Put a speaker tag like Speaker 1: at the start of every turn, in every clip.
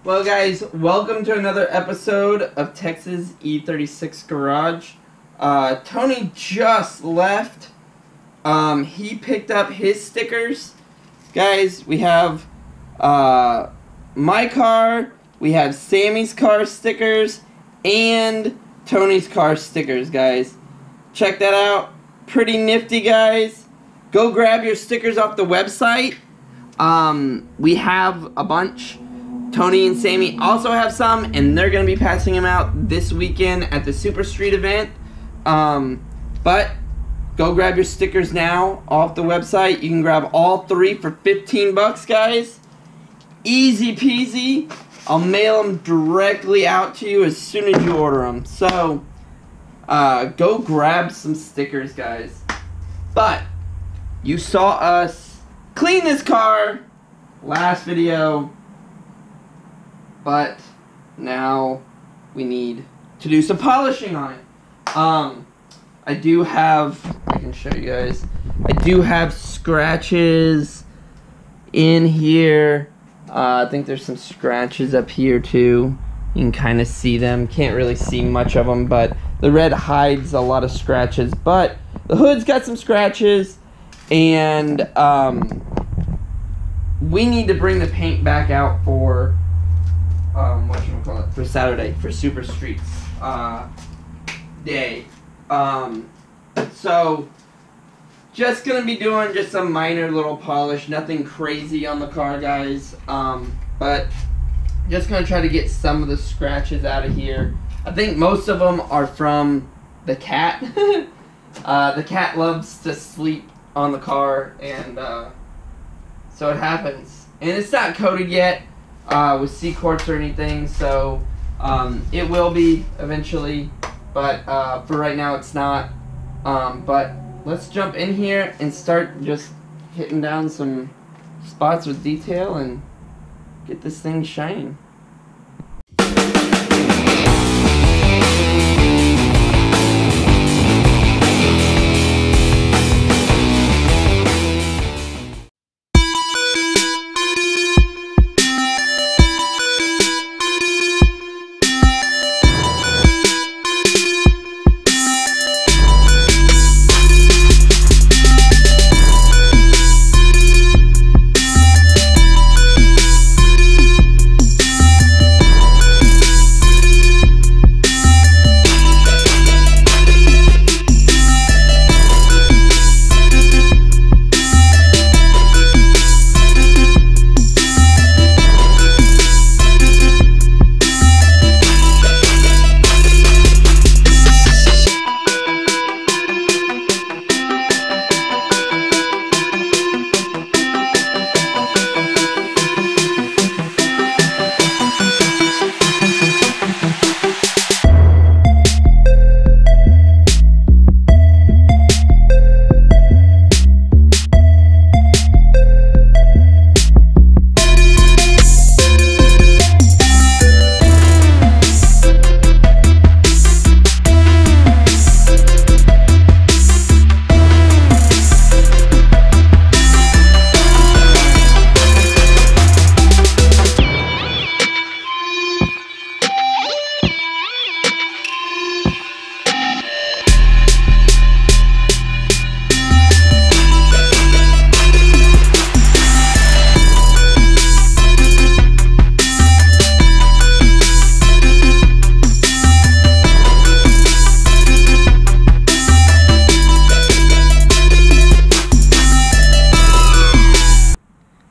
Speaker 1: Well guys, welcome to another episode of Texas E36 Garage. Tony just left. He picked up his stickers. Guys, we have my car, we have Sammy's car stickers, and Tony's car stickers, guys. Check that out. Pretty nifty, guys. Go grab your stickers off the website. We have a bunch. Tony and Sammy also have some, and they're going to be passing them out this weekend at the Super Street event. But go grab your stickers now off the website. You can grab all 3 for 15 bucks, guys. Easy peasy. I'll mail them directly out to you as soon as you order them. So, go grab some stickers, guys. But you saw us clean this car last video. But now we need to do some polishing on it. I do have, I can show you guys, I do have scratches in here. I think there's some scratches up here too. You can kind of see them. Can't really see much of them, but the red hides a lot of scratches. But the hood's got some scratches, and we need to bring the paint back out for for Saturday, for Super Streets day. So just gonna be doing just some minor little polish, nothing crazy on the car, guys. But just gonna try to get some of the scratches out of here. I think most of them are from the cat. The cat loves to sleep on the car, and so it happens. And it's not coated yet with C-quartz or anything, so it will be eventually, but for right now it's not. But let's jump in here and start just hitting down some spots with detail and get this thing shining.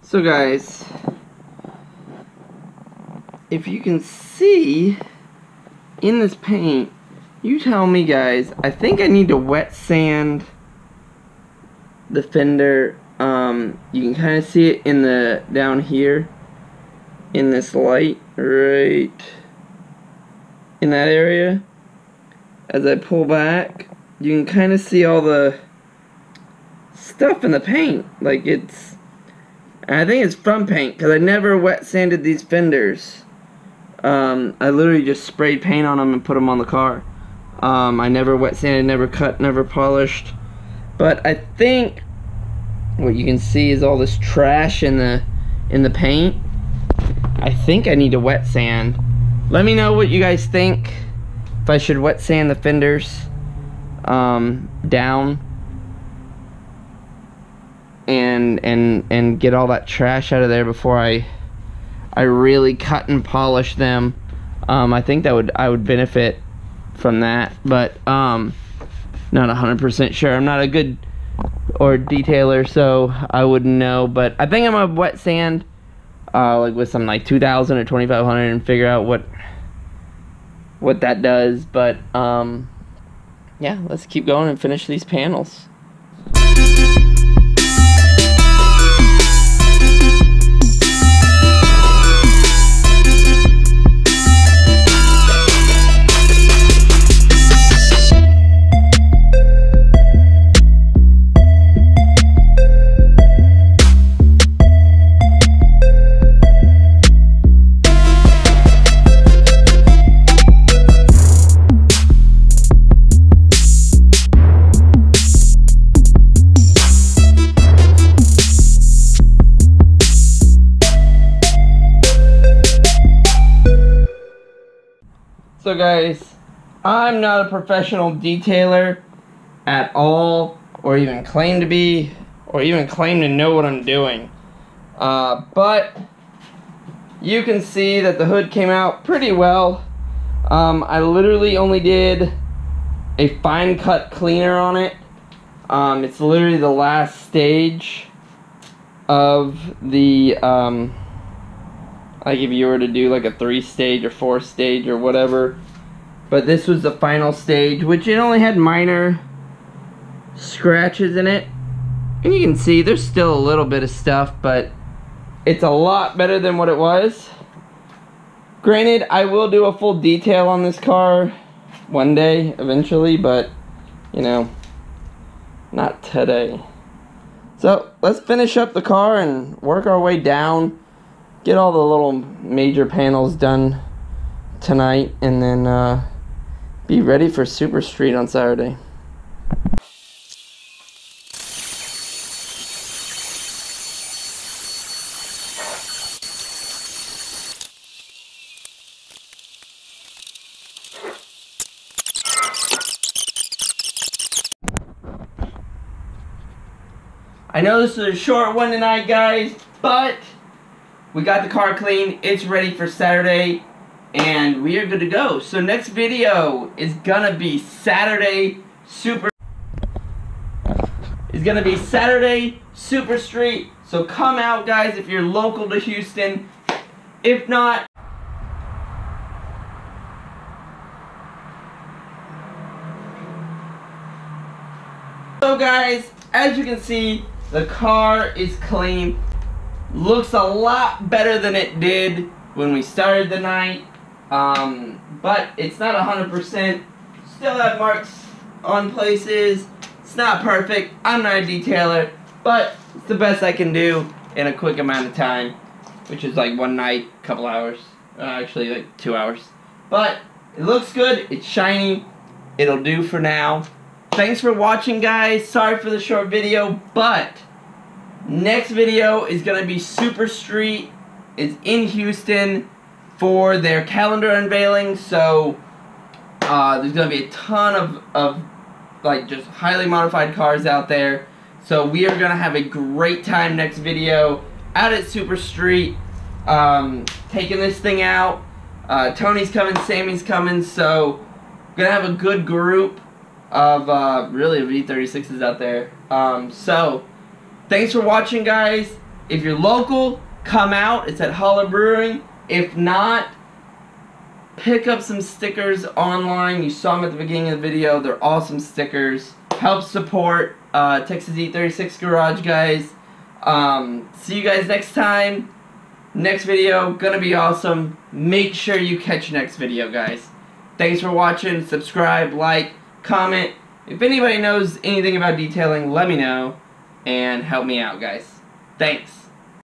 Speaker 1: So guys, if you can see in this paint, you tell me, guys. I think I need to wet sand the fender. You can kind of see it in the down here in this light, right in that area. As I pull back, you can kind of see all the stuff in the paint. Like it's, I think it's from paint, because I never wet sanded these fenders. I literally just sprayed paint on them and put them on the car. I never wet sanded, never cut, never polished. But I think what you can see is all this trash in the paint. I think I need to wet sand. Let me know what you guys think. If I should wet sand the fenders down and get all that trash out of there before I really cut and polish them. I think that I would benefit from that, but not 100% sure. I'm not a good detailer, so I wouldn't know. But I think I'm gonna wet sand like with some like 2000 or 2500 and figure out what that does. But yeah, let's keep going and finish these panels. So guys, I'm not a professional detailer at all, or even claim to be, or even claim to know what I'm doing. But you can see that the hood came out pretty well. I literally only did a fine cut cleaner on it. It's literally the last stage of the like if you were to do like a 3-stage or 4-stage or whatever, but this was the final stage, which it only had minor scratches in it, and you can see there's still a little bit of stuff, but it's a lot better than what it was. Granted, I will do a full detail on this car one day eventually, but you know, not today. So let's finish up the car and work our way down. Get all the little major panels done tonight, and then be ready for Super Street on Saturday. I know this is a short one tonight, guys, but we got the car clean. It's ready for Saturday, and we are good to go. So next video is gonna be Saturday Super Street. So come out, guys, if you're local to Houston. If not, so guys, as you can see, the car is clean. Looks a lot better than it did when we started the night, but it's not 100%. Still have marks on places. It's not perfect. I'm not a detailer, but it's the best I can do in a quick amount of time, which is like one night, couple hours, actually like 2 hours. But it looks good. It's shiny. It'll do for now. Thanks for watching, guys. Sorry for the short video, but next video is going to be Super Street. It's in Houston for their calendar unveiling, so there's going to be a ton of like just highly modified cars out there. So we are going to have a great time next video out at Super Street, taking this thing out. Tony's coming, Sammy's coming, so we're going to have a good group of really E36s out there. So thanks for watching, guys. If you're local, come out. It's at Holla Brewing. If not, pick up some stickers online. You saw them at the beginning of the video. They're awesome stickers. Help support Texas E36 Garage, guys. See you guys next time. Next video, gonna be awesome. Make sure you catch next video, guys. Thanks for watching. Subscribe, like, comment. If anybody knows anything about detailing, let me know and help me out, guys. Thanks.